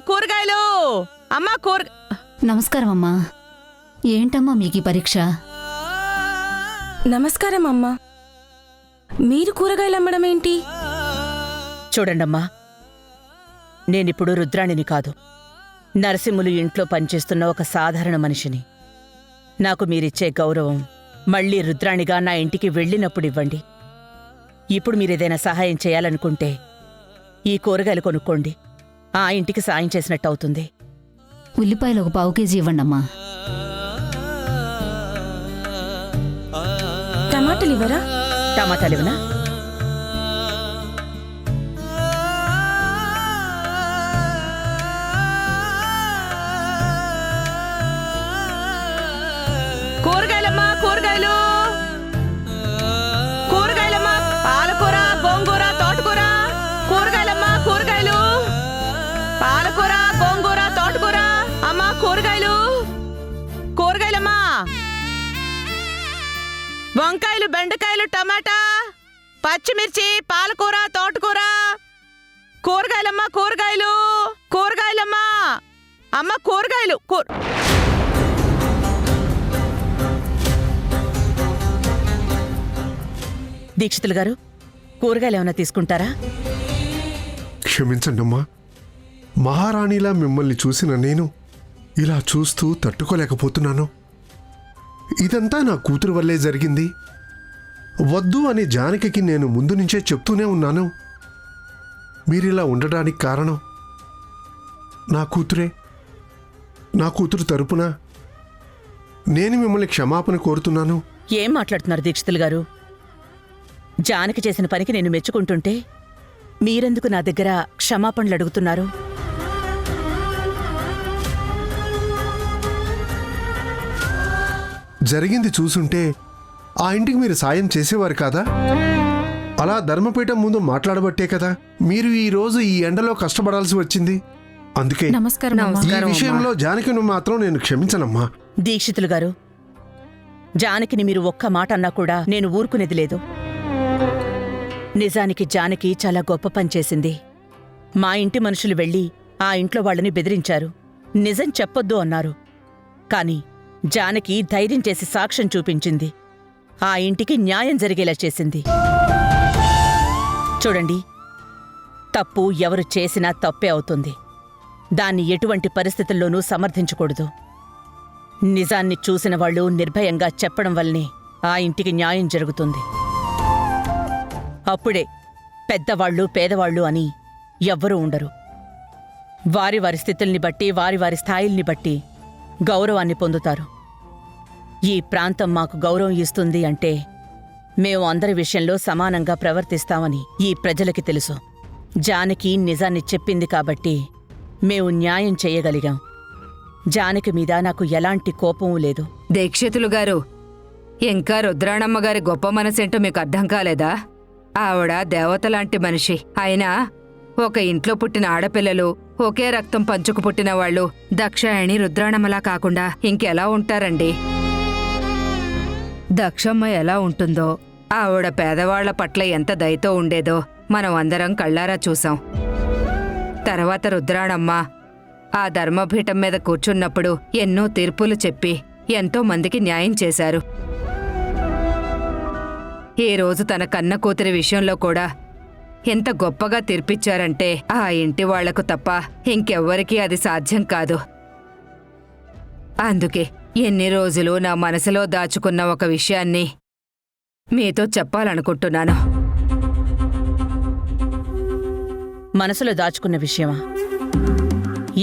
కూరగాయలు. అమ్మా నమస్కారం అమ్మా. ఏంటమ్మా మీకు ఈ పరీక్ష? నమస్కారం అమ్మా. మీరు కూరగాయలు అమ్మడం ఏంటి? చూడండమ్మా, నేనిప్పుడు రుద్రాణిని కాదు, నరసింహులు ఇంట్లో పనిచేస్తున్న ఒక సాధారణ మనిషిని. నాకు మీరిచ్చే గౌరవం మళ్ళీ రుద్రాణిగా నా ఇంటికి వెళ్ళినప్పుడు ఇవ్వండి. ఇప్పుడు మీరేదైనా సహాయం చేయాలనుకుంటే ఈ కూరగాయలు కొనుక్కోండి. ఆ ఇంటికి సాయం చేసినట్టు అవుతుంది. ఉల్లిపాయలు ఒక 1/4 కేజీ ఇవ్వండమ్మా. టమాటాలు ఇవ్వరా? టమాటాలు ఇవ్వనా? కూరగాయలమ్మా, కూరగాయలు. కూరగాయలమ్మా, పాలకూర, గోంగూర, తోటకూర. కూరగాయలమ్మా, కూరగాయలు. పాలకూర, గోంగూర, తోటకూర. అమ్మా కూరగాయలు. కూరగాయలమ్మా, వంకాయలు, బెండకాయలు, టమాటా, పచ్చిమిర్చి, పాలకూర, తోటకూర. కూరగాయలమ్మా, కూరగాయలు. కూరగాయలమ్మా, అమ్మ కూరగాయలు. దీక్షితులు గారు, కూరగాయలు ఏమైనా తీసుకుంటారా? క్షమించండమ్మా, మహారాణిలా మిమ్మల్ని చూసిన నేను ఇలా చూస్తూ తట్టుకోలేకపోతున్నాను. ఇదంతా నా కూతురు వల్లే జరిగింది. వద్దు అని జానకికి నేను ముందు నుంచే చెప్తూనే ఉన్నాను. మీరిలా ఉండడానికి కారణం నా కూతురే. నా కూతురు తరపున నేను మిమ్మల్ని క్షమాపణ కోరుతున్నాను. ఏం మాట్లాడుతున్నారు దీక్షితులు గారు? జానకి చేసిన పనికి నేను మెచ్చుకుంటుంటే మీరెందుకు నా దగ్గర క్షమాపణలు అడుగుతున్నారు? జరిగింది చూసుంటే ఆ ఇంటికి మీరు సాయం చేసేవారు కాదా? అలా ధర్మపీఠం ముందు మాట్లాడబట్టే కదా మీరు ఈ రోజు ఈ ఎండలో కష్టపడాల్సి వచ్చింది. అందుకే ఈ విషయంలో జానకిని మాత్రం నేను క్షమించనమ్మా. దీక్షితులు గారు, జానకిని మీరు ఒక్క మాట అన్నా కూడా నేను ఊరుకునేది లేదు. నిజానికి జానకి చాలా గొప్ప పని చేసింది. మా ఇంటి మనుషులు వెళ్ళి ఆ ఇంట్లో వాళ్ళని బెదిరించారు, నిజం చెప్పొద్దు అన్నారు. కాని జానకి ధైర్యం చేసి సాక్ష్యం చూపించింది. ఆ ఇంటికి న్యాయం జరిగేలా చేసింది. చూడండి, తప్పు ఎవరు చేసినా తప్పే అవుతుంది. దాన్ని ఎటువంటి పరిస్థితుల్లోనూ సమర్థించకూడదు. నిజాన్ని చూసిన వాళ్ళు నిర్భయంగా చెప్పడం వల్లనే ఆ ఇంటికి న్యాయం జరుగుతుంది. అప్పుడే పెద్దవాళ్ళు పేదవాళ్ళు అని ఎవ్వరూ ఉండరు. వారి వారి స్థితుల్ని బట్టి, వారి వారి స్థాయిల్ని బట్టి గౌరవాన్ని పొందుతారు. ఈ ప్రాంతం మాకు గౌరవం ఇస్తుంది అంటే మేము అందరి విషయంలో సమానంగా ప్రవర్తిస్తామని ఈ ప్రజలకి తెలుసు. జానకి నిజాన్ని చెప్పింది కాబట్టి మేము న్యాయం చేయగలిగాం. జానకి మీద నాకు ఎలాంటి కోపమూ లేదు. దీక్షితులు గారు, ఇంకా రుద్రాణమ్మగారి గొప్ప మనసేంటో మీకు అర్థం కాలేదా? ఆవిడ దేవతలాంటి మనిషి. అయినా ఒక ఇంట్లో పుట్టిన ఆడపిల్లలు, ఒకే రక్తం పంచుకు పుట్టిన వాళ్ళు దక్షాయణి రుద్రాణమ్మలా కాకుండా ఇంకెలా ఉంటారండి? దక్షమ్మ ఎలా ఉంటుందో, ఆవిడ పేదవాళ్ల పట్ల ఎంత దయతో ఉండేదో మనం అందరం కళ్ళారా చూసాం. తర్వాత రుద్రాణమ్మ ఆ ధర్మపీఠం మీద కూర్చున్నప్పుడు ఎన్నో తీర్పులు చెప్పి ఎంతో మందికి న్యాయం చేశారు. ఈ రోజు తన కన్న కూతురి విషయంలో కూడా ఎంత గొప్పగా తీర్పిచ్చారంటే ఆ ఇంటి వాళ్లకు తప్ప ఇంకెవ్వరికీ అది సాధ్యం కాదు. అందుకే ఎన్ని రోజులు నా మనసులో దాచుకున్న ఒక విషయాన్ని మీతో చెప్పాలనుకుంటున్నాను. మనసులో దాచుకున్న విషయమా?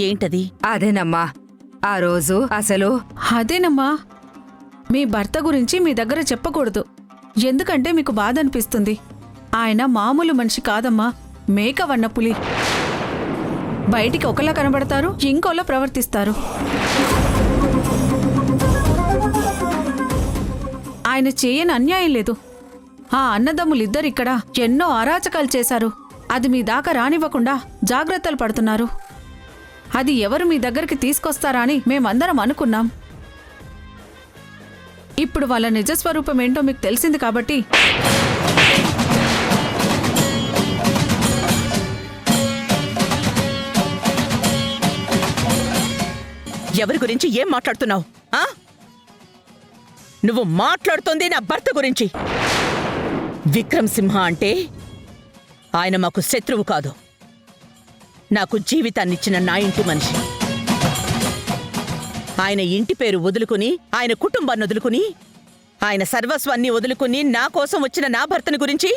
ఏంటది? అదేనమ్మా, ఆ రోజు అదేనమ్మా, మీ భర్త గురించి మీ దగ్గర చెప్పకూడదు. ఎందుకంటే మీకు బాధ అనిపిస్తుంది. ఆయన మామూలు మనిషి కాదమ్మా, మేకవన్న పులి. బయటికి ఒకలా కనబడతారు, ఇంకోలా ప్రవర్తిస్తారు. ఆయన చేయని అన్యాయం లేదు. ఆ అన్నదమ్ములిద్దరిక్కడ ఎన్నో అరాచకాలు చేశారు. అది మీ దాకా రానివ్వకుండా జాగ్రత్తలు పడుతున్నారు. అది ఎవరు మీ దగ్గరికి తీసుకొస్తారా అని మేమందరం అనుకున్నాం. ఇప్పుడు వాళ్ళ నిజస్వరూపం ఏంటో మీకు తెలిసింది కాబట్టి ఎవరి గురించి ఏం మాట్లాడుతున్నావు ఆ? నువ్వు మాట్లాడుతోంది నా భర్త గురించి. విక్రమ్ సింహ అంటే ఆయన మాకు శత్రువు కాదు, నాకు జీవితాన్నిచ్చిన నా ఇంటి మనిషి. ఆయన ఇంటి పేరు వదులుకుని, ఆయన కుటుంబాన్ని వదులుకుని, ఆయన సర్వస్వాన్ని వదులుకుని నా కోసం వచ్చిన నా భర్తని గురించి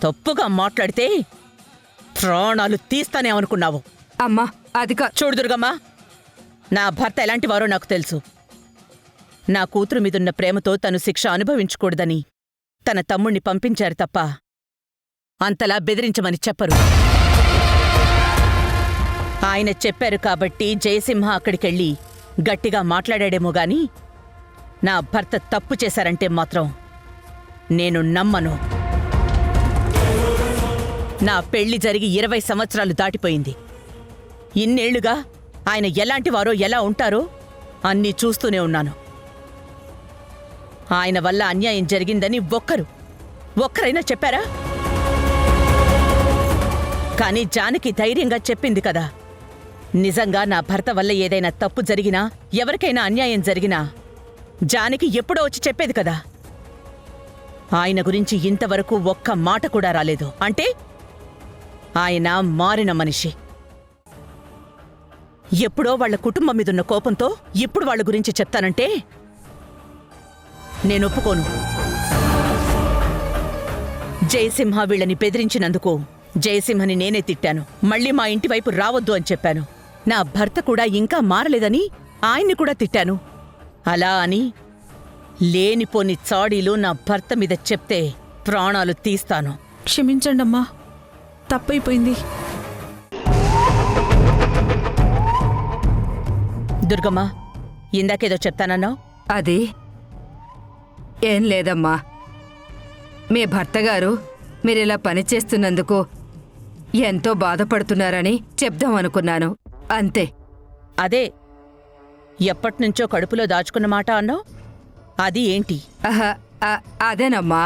తప్పుగా మాట్లాడితే ప్రాణాలు తీస్తానే అనుకున్నావు. అమ్మా అది చూడు దుర్గమ్మా, నా భర్త ఎలాంటివారో నాకు తెలుసు. నా కూతురు మీదున్న ప్రేమతో తను శిక్ష అనుభవించకూడదని తన తమ్ముణ్ణి పంపించారు తప్ప అంతలా బెదిరించమని చెప్పరు. ఆయన చెప్పారు కాబట్టి జయసింహ అక్కడికెళ్ళి గట్టిగా మాట్లాడాడేమో గాని నా భర్త తప్పు చేశారంటే మాత్రం నేను నమ్మను. నా పెళ్లి జరిగి 20 సంవత్సరాలు దాటిపోయింది. ఇన్నేళ్లుగా ఆయన ఎలాంటివారో ఎలా ఉంటారో అన్నీ చూస్తూనే ఉన్నాను. ఆయన వల్ల అన్యాయం జరిగిందని ఒక్కరైనా చెప్పారా? కానీ జానకి ధైర్యంగా చెప్పింది కదా, నిజంగా నా భర్త వల్ల ఏదైనా తప్పు జరిగినా, ఎవరికైనా అన్యాయం జరిగినా జానకి ఎప్పుడో వచ్చి చెప్పేది కదా. ఆయన గురించి ఇంతవరకు ఒక్క మాట కూడా రాలేదు. అంటే ఆయన మారిన మనిషి. ఎప్పుడో వాళ్ల కుటుంబం మీదున్న కోపంతో ఇప్పుడు వాళ్ళ గురించి చెప్తానంటే నేనొప్పుకోను. జయసింహ వీళ్ళని బెదిరించినందుకు జయసింహని నేనే తిట్టాను. మళ్ళీ మా ఇంటి వైపు రావద్దు అని చెప్పాను. నా భర్త కూడా ఇంకా మారలేదని ఆయన్ని కూడా తిట్టాను. అలా అని లేనిపోని చాడీలు నా భర్త మీద చెప్తే ప్రాణాలు తీస్తాను. క్షమించండమ్మా, తప్పైపోయింది. దుర్గమ్మ, ఇందాకేదో చెప్తానన్నావు. అది ఏం లేదమ్మా, మీ భర్తగారు మీరిలా పనిచేస్తున్నందుకు ఎంతో బాధపడుతున్నారని చెప్దామనుకున్నాను, అంతే. అదే ఎప్పటినుంచో కడుపులో దాచుకున్న మాట అన్నావు, అది ఏంటి? అదేనమ్మా,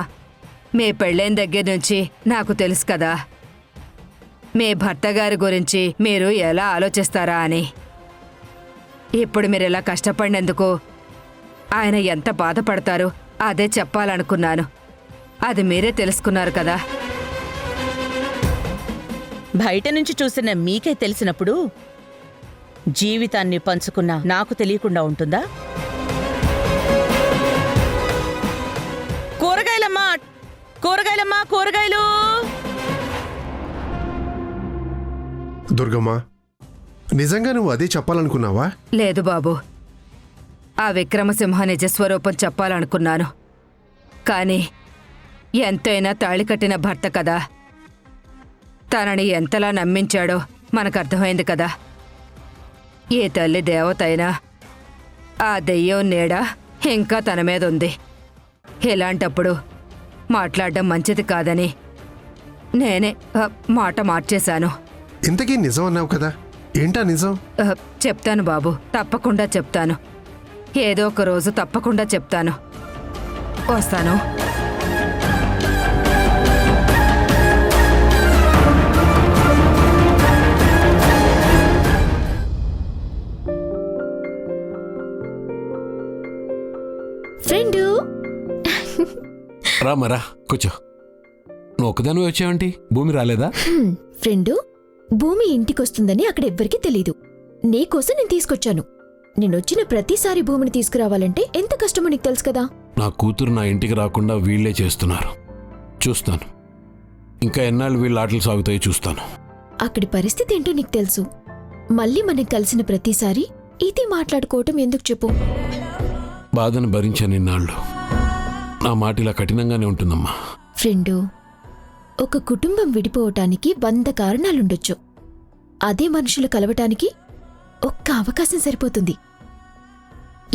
మీ పెళ్ళైన దగ్గర నుంచి నాకు తెలుసు కదా మీ భర్తగారి గురించి మీరు ఎలా ఆలోచిస్తారా అని. ఇప్పుడు మీరిలా కష్టపడినందుకు ఆయన ఎంత బాధపడతారో అదే చెప్పాలనుకున్నాను. అది మీరే తెలుసుకున్నారు కదా. బయట నుంచి చూసిన మీకే తెలిసినప్పుడు జీవితాన్ని పంచుకున్నా నాకు తెలియకుండా ఉంటుందా? కూరగాయలమ్మా, కూరగాయలమ్మా, కూరగాయలు! దుర్గమ్మా, నిజంగా నువ్వు అదే చెప్పాలనుకున్నావా? లేదు బాబు, ఆ విక్రమసింహ నిజస్వరూపం చెప్పాలనుకున్నాను. కాని ఎంతైనా తాళి కట్టిన భర్త కదా, తనని ఎంతలా నమ్మించాడో మనకర్థమైంది కదా. ఏ తల్లి దేవతైనా ఆ దెయ్యం నీడ ఇంకా తన మీద ఉంది. ఇలాంటప్పుడు మాట్లాడడం మంచిది కాదని నేనే మాట మార్చేశాను. ఇంతకీ నిజం అన్నావు కదా, ఏంటా నిజం? చెప్తాను బాబు, తప్పకుండా చెప్తాను. ఏదో ఒక రోజు తప్పకుండా చెప్తాను. వస్తాను. ఫ్రెండు, రామరా కూర్చో. నువ్వు ఒకదాని వచ్చావంటి, భూమి రాలేదా? ఫ్రెండు, భూమి ఇంటికొస్తుందని అక్కడ ఎవ్వరికీ తెలీదు. నీకోసం నేను తీసుకొచ్చాను. నేనొచ్చిన ప్రతిసారి భూమిని తీసుకురావాలంటే ఎంత కష్టమో నీకు తెలుసు కదా. నా కూతురు నా ఇంటికి రాకుండా వీళ్లే చేస్తున్నారు. చూస్తాను, ఇంకా ఎన్నాళ్ళు వీళ్ళ ఆటలు సాగుతాయో చూస్తాను. అక్కడి పరిస్థితి ఏంటో నీకు తెలుసు. మళ్ళీ మనం కలిసిన ప్రతిసారి ఇది మాట్లాడుకోవటం ఎందుకు చెప్పు? బాధను భరించాను ఇన్నాళ్ళు. నా మాట ఇలా కఠినంగానే ఉంటుందమ్మా. ఫ్రెండు, ఒక కుటుంబం విడిపోవటానికి 100 కారణాలుండొచ్చు. అదే మనుషులు కలవటానికి ఒక్క అవకాశం సరిపోతుంది.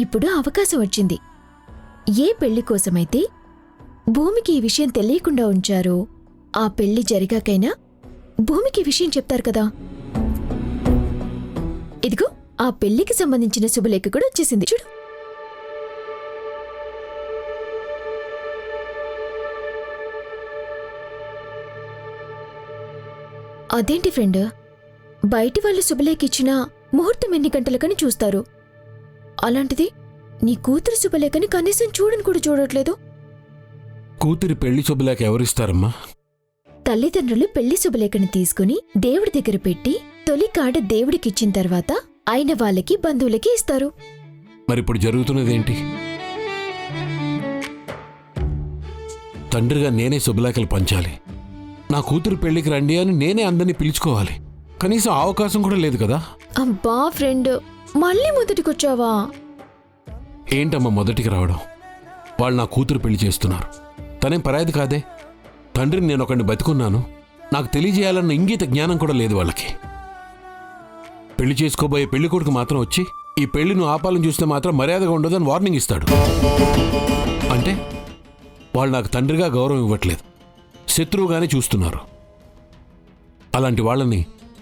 ఇప్పుడు అవకాశం వచ్చింది. ఏ పెళ్లి కోసమైతే భూమికి ఈ విషయం తెలియకుండా ఉంచారో ఆ పెళ్లి జరిగాకైనా భూమికి ఈ విషయం చెప్తారు కదా. ఇదిగో ఆ పెళ్లికి సంబంధించిన శుభలేఖ కూడా వచ్చేసింది చూడు. అదేంటి ఫ్రెండ్, బయటి వాళ్ళు శుభలేఖ ఇచ్చినా ముహూర్తం ఎన్ని గంటలకని చూస్తారు. అలాంటిది నీ కూతురు శుభలేఖని కనీసం చూడని కూడా చూడట్లేదు. కూతురి పెళ్లి శుభలేఖ ఎవరిస్తారమ్మా? తల్లిదండ్రులు పెళ్లి శుభలేఖని తీసుకుని దేవుడి దగ్గర పెట్టి తొలి కార్డు దేవుడికిచ్చిన తర్వాత ఆయన వాళ్ళకి బంధువులకి ఇస్తారు. మరిప్పుడు జరుగుతున్నదేంటి? తండ్రిగా నేనే శుభలేఖలు పంచాలి. నా కూతురు పెళ్లికి రండి అని నేనే అందరినీ పిలుచుకోవాలి. కనీసం ఆ అవకాశం కూడా లేదు కదా. అబ్బా ఫ్రెండ్, మళ్ళీ మొదటికొచ్చావా? ఏంటమ్మా మొదటికి రావడం? వాళ్ళు నా కూతురు పెళ్లి చేస్తున్నారు. తనేం పరాయిది కాదే. తండ్రిని నేను ఒకడిని బతికున్నాను. నాకు తెలియజేయాలన్న ఇంగిత జ్ఞానం కూడా లేదు వాళ్ళకి. పెళ్లి చేసుకోబోయే పెళ్లి కొడుకు మాత్రం వచ్చి ఈ పెళ్లి నువ్వు ఆపాలని చూస్తే మాత్రం మర్యాదగా ఉండదని వార్నింగ్ ఇస్తాడు. అంటే వాళ్ళు నాకు తండ్రిగా గౌరవం ఇవ్వట్లేదు, శత్రువుగానే చూస్తున్నారు. అలాంటి వాళ్ళని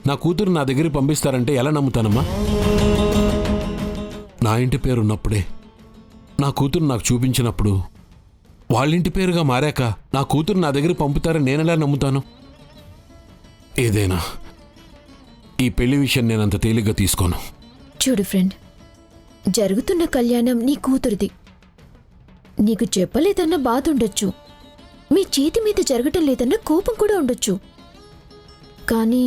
నా కూతురు నా దగ్గరికి పంపిస్తారంటే ఎలా నమ్ముతానమ్మా? నా ఇంటి పేరున్నప్పుడే నా కూతురు నాకు చూపించినప్పుడు వాళ్ళింటి పేరుగా మారాక నా కూతురు నా దగ్గర పంపుతారని నేనెలా నమ్ముతాను? ఏదైనా ఈ పెళ్లి విషయం నేనంత తేలిగ్గా తీసుకోను. చూడు ఫ్రెండ్, జరుగుతున్న కళ్యాణం నీ కూతురిది. నీకు చెప్పలేదన్న బాధ ఉండొచ్చు, మీ చేతి మీద జరగటం లేదన్న కోపం కూడా ఉండొచ్చు. కానీ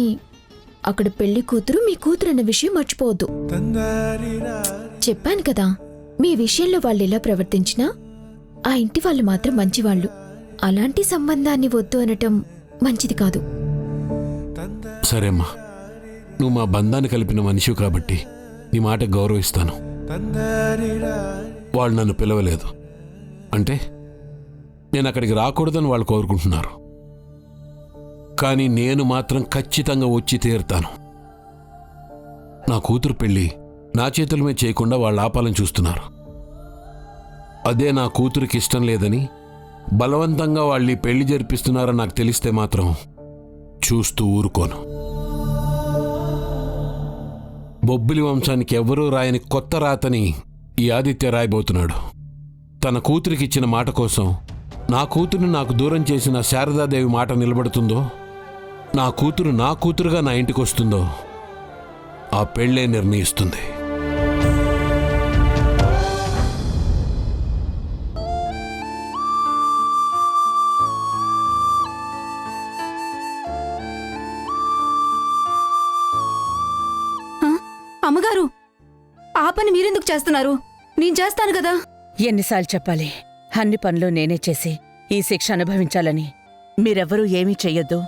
అక్కడ పెళ్లి కూతురు మీ కూతురన్న విషయం మర్చిపోవద్దు. చెప్పాను కదా, మీ విషయంలో వాళ్ళు ఎలా ప్రవర్తించినా ఆ ఇంటి వాళ్ళు మాత్రం మంచివాళ్ళు. అలాంటి సంబంధాన్ని వద్దు అనటం మంచిది కాదు. సరేమ్మా, నువ్వు మా బంధాన్ని కలిపిన మనిషివి కాబట్టి నీ మాట గౌరవిస్తాను. వాళ్ళు నన్ను పిలవలేదు అంటే నేను అక్కడికి రాకూడదని వాళ్ళు కోరుకుంటున్నారు. కానీ నేను మాత్రం ఖచ్చితంగా వచ్చి తీరుతాను. నా కూతురు పెళ్లి నా చేతుల మీద చేయకుండా వాళ్ళు ఆపాలని చూస్తున్నారు. అదే నా కూతురికి ఇష్టం లేదని బలవంతంగా వాళ్ళు ఈ పెళ్లి జరిపిస్తున్నారని నాకు తెలిస్తే మాత్రం చూస్తూ ఊరుకోను. బొబ్బిలి వంశానికి ఎవ్వరూ రాయని కొత్త రాతని ఈ ఆదిత్య రాయబోతున్నాడు. తన కూతురికి ఇచ్చిన మాట కోసం నా కూతురుని నాకు దూరం చేసిన శారదాదేవి మాట నిలబడుతుందో, నా కూతురు నా కూతురుగా నా ఇంటికి వస్తుందో ఆ పెళ్ళే నిర్ణయిస్తుంది. అమ్మగారు, ఆ పని మీరెందుకు చేస్తున్నారు? నేను చేస్తాను కదా. ఎన్నిసార్లు చెప్పాలి? అన్ని పనులు నేనే చేసి ఈ శిక్ష అనుభవించాలని. మీరెవ్వరూ ఏమీ చెయ్యొద్దు.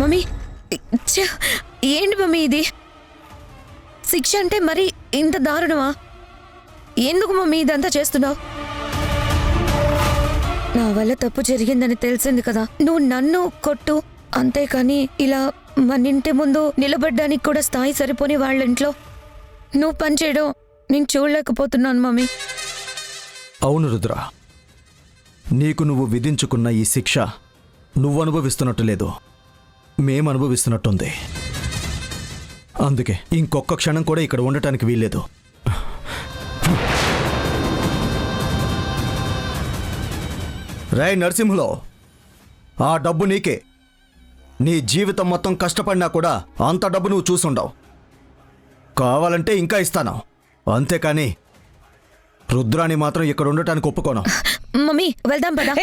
మమ్మీ, ఏంటి మమ్మీ ఇది? శిక్ష అంటే మరి ఇంత దారుణమా? ఎందుకు మమ్మీ ఇదంతా చేస్తున్నావు? నా వల్ల తప్పు జరిగిందని తెలిసింది కదా, నువ్వు నన్ను కొట్టు, అంతేకాని ఇలా మన ఇంటి ముందు నిలబడ్డానికి కూడా స్థాయి సరిపోని వాళ్ళ ఇంట్లో నువ్వు పనిచేయడం నేను చూడలేకపోతున్నాను మమ్మీ. అవును రుద్ర, నీకు నువ్వు విధించుకున్న ఈ శిక్ష నువ్వు అనుభవిస్తున్నట్టు లేదు, మేం అనుభవిస్తున్నట్టుంది. అందుకే ఇంకొక క్షణం కూడా ఇక్కడ ఉండటానికి వీల్లేదు. రేయ్ నరసింహులో, ఆ డబ్బు నీకే. నీ జీవితం మొత్తం కష్టపడినా కూడా అంత డబ్బు నువ్వు చూసుండవు. కావాలంటే ఇంకా ఇస్తాను, అంతేకాని రుద్రాని మాత్రం ఇక్కడ ఉండటానికి ఒప్పుకోను. మమ్మీ వెళ్దాం పదా.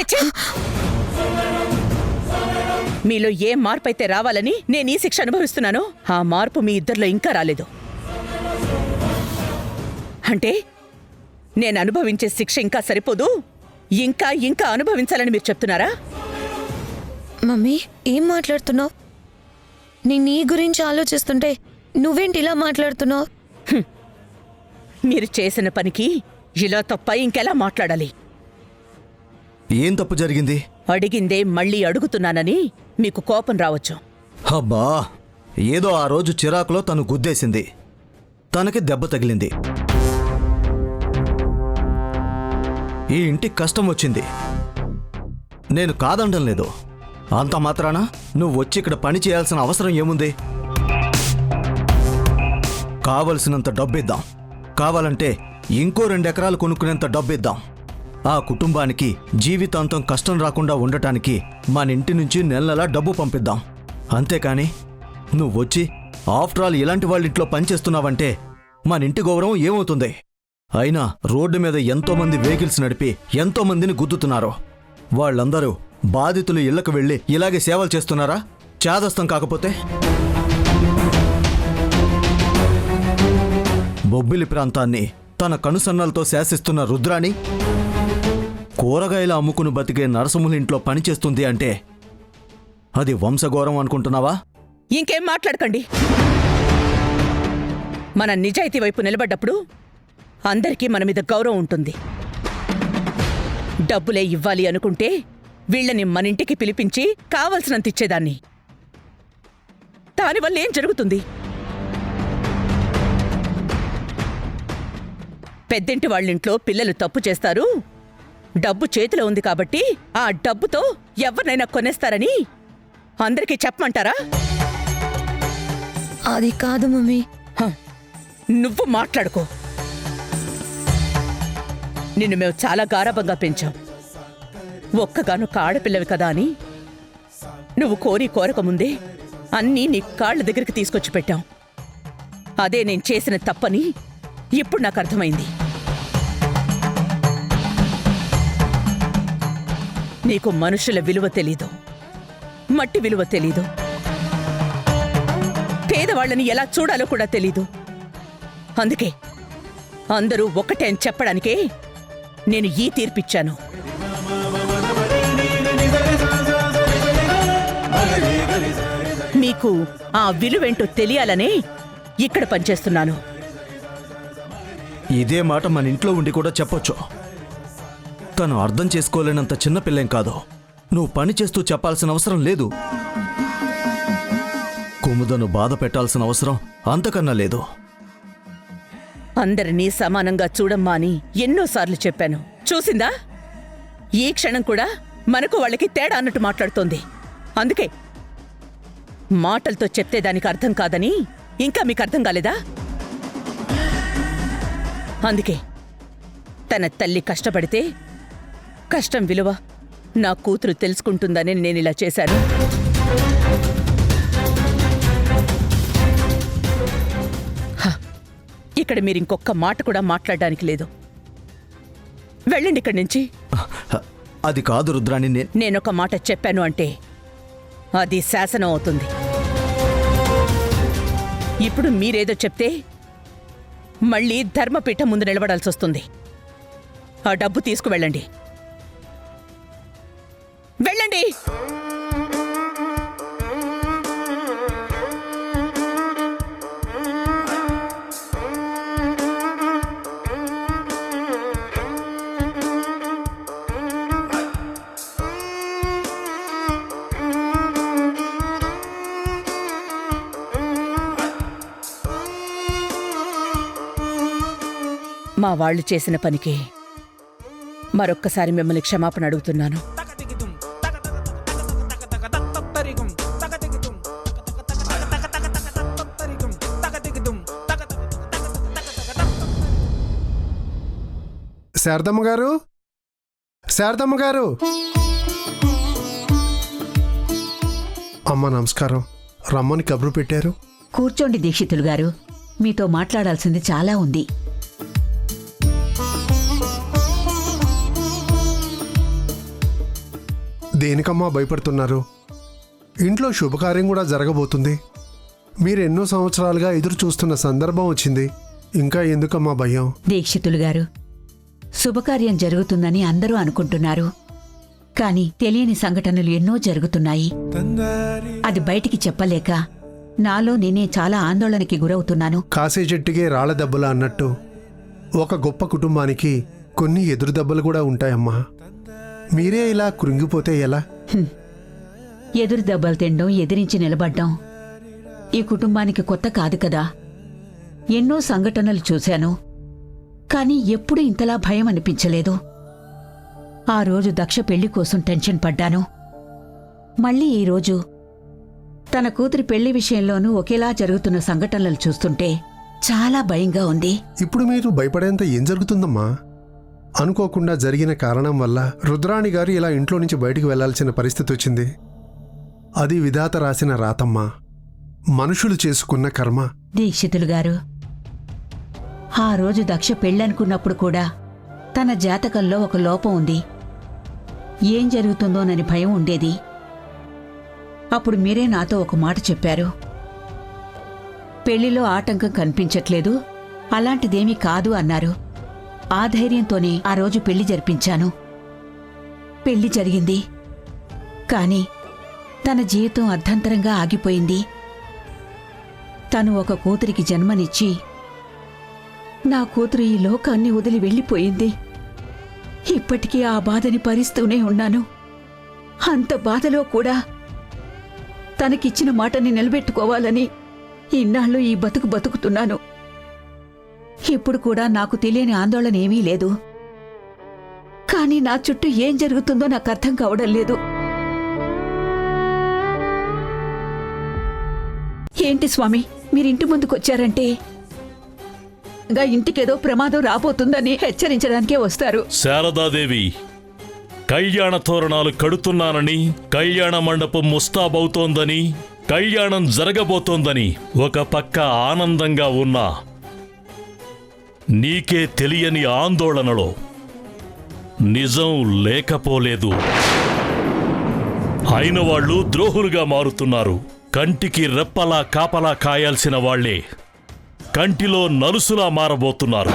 మీలో ఏ మార్పు అయితే రావాలని నేను ఈ శిక్ష అనుభవిస్తున్నానో ఆ మార్పు మీ ఇద్దరిలో ఇంకా రాలేదు. అంటే నేను అనుభవించే శిక్ష ఇంకా సరిపోదు, ఇంకా ఇంకా అనుభవించాలని మీరు చెప్తున్నారా? మమ్మీ ఏం మాట్లాడుతున్నావు? నేను నీ గురించి ఆలోచిస్తుంటే నువ్వేంటి ఇలా మాట్లాడుతున్నావు? మీరు చేసిన పనికి ఇలా తప్ప ఇంకెలా మాట్లాడాలి? ఏం తప్పు జరిగింది? అడిగిందే మళ్ళీ అడుగుతున్నానని మీకు కోపం రావచ్చు. అబ్బా, ఏదో ఆ రోజు చిరాకులో తను గుద్దేసింది, తనకి దెబ్బ తగిలింది. ఈ ఇంటికి కష్టం వచ్చింది, నేను కాదనడం లేదు. అంత మాత్రాన నువ్వు వచ్చి ఇక్కడ పని చేయాల్సిన అవసరం ఏముంది? కావలసినంత డబ్బిద్దాం, కావాలంటే ఇంకో 2 ఎకరాలు కొనుక్కునేంత డబ్బిద్దాం. ఆ కుటుంబానికి జీవితాంతం కష్టం రాకుండా ఉండటానికి మన ఇంటి నుంచి నెలలా డబ్బు పంపిద్దాం. అంతేకాని నువ్వొచ్చి ఆఫ్టర్ ఆల్ ఇలాంటి వాళ్ళ ఇంట్లో పనిచేస్తున్నావంటే మన ఇంటి గౌరవం ఏమవుతుంది? అయినా రోడ్డు మీద ఎంతోమంది వెహికల్స్ నడిపి ఎంతోమందిని గుద్దుతున్నారు. వాళ్ళందరూ బాధితులు ఇళ్లకు వెళ్లి ఇలాగే సేవలు చేస్తున్నారా? చాదస్తం కాకపోతే. బొబ్బిలి ప్రాంతాన్ని తన కనుసన్నలతో శాసిస్తున్న రుద్రాణి కూరగాయలు అమ్ముకుని బతికే నరసింహుల ఇంట్లో పనిచేస్తుంది అంటే అది వంశగౌరవం అనుకుంటున్నావా? ఇంకేం మాట్లాడకండి. మన నిజాయితీ వైపు నిలబడ్డప్పుడు అందరికీ మన మీద గౌరవం ఉంటుంది. డబ్బులే ఇవ్వాలి అనుకుంటే వీళ్ళని మన ఇంటికి పిలిపించి కావలసినంత ఇచ్చేదాన్ని. దానివల్ల ఏం జరుగుతుంది? పెద్దింటి వాళ్ళింట్లో పిల్లలు తప్పు చేస్తారు, డబ్బు చేతిలో ఉంది కాబట్టి ఆ డబ్బుతో ఎవరినైనా కొనేస్తారని అందరికీ చెప్పమంటారా? అది కాదు మమ్మీ. నువ్వు మాట్లాడుకో. నిన్ను మేము చాలా గారాబంగా పెంచాం. ఒక్కగానొక్క ఆడపిల్లవి కదా అని నువ్వు కోరక ముందే అన్నీ నీ కాళ్ళ దగ్గరికి తీసుకొచ్చి పెట్టాం. అదే నేను చేసిన తప్పని ఇప్పుడు నాకు అర్థమైంది. నీకు మనుషుల విలువ తెలీదు, మట్టి విలువ తెలీదు, పేదవాళ్ళని ఎలా చూడాలో కూడా తెలీదు. అందుకే అందరూ ఒక్కటే అని చెప్పడానికే నేను ఈ తీర్పిచ్చాను. మీకు ఆ విలువేంటో తెలియాలనే ఇక్కడ పనిచేస్తున్నాను. ఇదే మాట మన ఇంట్లో ఉండి కూడా చెప్పొచ్చు. తను అర్థం చేసుకోలేనంత చిన్నపిల్లేం కాదు. నువ్వు పని చేస్తూ చెప్పాల్సిన అవసరం లేదు. కుముదను బాధ పెట్టాల్సిన అవసరం అంతకన్నా లేదు. అందరినీ సమానంగా చూడమ్మా అని ఎన్నోసార్లు చెప్పాను. చూసిందా? ఈ క్షణం కూడా మనకు వాళ్ళకి తేడా అన్నట్టు మాట్లాడుతోంది. అందుకే మాటలతో చెప్తే దానికి అర్థం కాదని ఇంకా మీకు అర్థం కాలేదా? అందుకే తన తల్లి కష్టపడితే కష్టం విలువ నా కూతురు తెలుసుకుంటుందని నేనిలా చేశాను. ఇక్కడ మీరు ఇంకొక్క మాట కూడా మాట్లాడడానికి లేదు. వెళ్ళండి ఇక్కడి నుంచి. అది కాదు రుద్రాణి, నేనొక మాట చెప్పాను అంటే అది శాసనం అవుతుంది. ఇప్పుడు మీరేదో చెప్తే మళ్ళీ ధర్మపీఠం ముందు నిలబడాల్సి వస్తుంది. ఆ డబ్బు తీసుకువెళ్ళండి. వెళ్ళండి. మా వాళ్ళు చేసిన పనికి మరొక్కసారి మిమ్మల్ని క్షమాపణ అడుగుతున్నాను. శారదమ్మ గారు, శారదమ్మ గారు. అమ్మ నమస్కారం. రమ్మని కబురు పెట్టారు. కూర్చోండి దీక్షితులు గారు, మీతో మాట్లాడాల్సింది చాలా ఉంది. దేనికమ్మా భయపడుతున్నారు? ఇంట్లో శుభకార్యం కూడా జరగబోతుంది. మీరెన్నో సంవత్సరాలుగా ఎదురు చూస్తున్న సందర్భం వచ్చింది. ఇంకా ఎందుకమ్మా భయం? దీక్షితులు గారు, శుభకార్యం జరుగుతుందని అందరూ అనుకుంటున్నారు. కాని తెలియని సంఘటనలు ఎన్నో జరుగుతున్నాయి. అది బయటికి చెప్పలేక నాలో నేనే చాలా ఆందోళనకి గురవుతున్నాను. కాసే చెట్టుకే రాళ్ల దెబ్బలు అన్నట్టు ఒక గొప్ప కుటుంబానికి కొన్ని ఎదురు దెబ్బలు కూడా ఉంటాయమ్మా. మీరే ఇలా కృంగిపోతే ఎలా? ఎదురు దెబ్బలు తినడం, ఎదిరించి నిలబడ్డం ఈ కుటుంబానికి కొత్త కాదు కదా. ఎన్నో సంఘటనలు చూశాను, కానీ ఎప్పుడూ ఇంతలా భయం అనిపించలేదు. ఆ రోజు దక్ష పెళ్లి కోసం టెన్షన్ పడ్డాను. మళ్ళీ ఈరోజు తన కూతురి పెళ్లి విషయంలోనూ ఒకేలా జరుగుతున్న సంఘటనలు చూస్తుంటే చాలా భయంగా ఉంది. ఇప్పుడు మీరు భయపడేంత ఏం జరుగుతుందమ్మా? అనుకోకుండా జరిగిన కారణం వల్ల రుద్రాణి గారు ఇలా ఇంట్లో నుంచి బయటికి వెళ్లాల్సిన పరిస్థితి వచ్చింది. అది విధాత రాసిన రాతమ్మా, మనుషులు చేసుకున్న కర్మ. దీక్షితులు గారు, ఆ రోజు దక్ష పెళ్ళనుకున్నప్పుడు కూడా తన జాతకంలో ఒక లోపం ఉంది. ఏం జరుగుతుందోనని భయం ఉండేది. అప్పుడు మీరే నాతో ఒక మాట చెప్పారు. పెళ్లిలో ఆటంకం కనిపించట్లేదు, అలాంటిదేమీ కాదు అన్నారు. ఆ ధైర్యంతోనే ఆ రోజు పెళ్లి జరిపించాను. పెళ్లి జరిగింది, కాని తన జీవితం అర్ధంతరంగా ఆగిపోయింది. తను ఒక కూతురికి జన్మనిచ్చి నా కూతురు ఈ లోకాన్ని వదిలి వెళ్ళిపోయింది. ఇప్పటికీ ఆ బాధని భరిస్తూనే ఉన్నాను. అంత బాధలో కూడా తనకిచ్చిన మాటని నిలబెట్టుకోవాలని ఇన్నాళ్ళు ఈ బతుకుతున్నాను. ఇప్పుడు కూడా నాకు తెలియని ఆందోళన ఏమీ లేదు. కానీ నా చుట్టూ ఏం జరుగుతుందో నాకు అర్థం కావడం లేదు. ఏంటి స్వామి, మీరింటి ముందుకొచ్చారంటే ఇంటికేదో ప్రమాదం రాబోతుందని హెచ్చరించడానికే వస్తారు. శారదాదేవి, కళ్యాణ తోరణాలు కడుతున్నానని, కళ్యాణ మండపం ముస్తాబవుతోందని, కళ్యాణం జరగబోతోందని ఒక పక్క ఆనందంగా ఉన్నా నీకే తెలియని ఆందోళనలో నిజం లేకపోలేదు. అయిన వాళ్ళు ద్రోహులుగా మారుతున్నారు. కంటికి రెప్పలా కాపలా కాయాల్సిన వాళ్లే కంటిలో నలుసులా మారబోతున్నారు.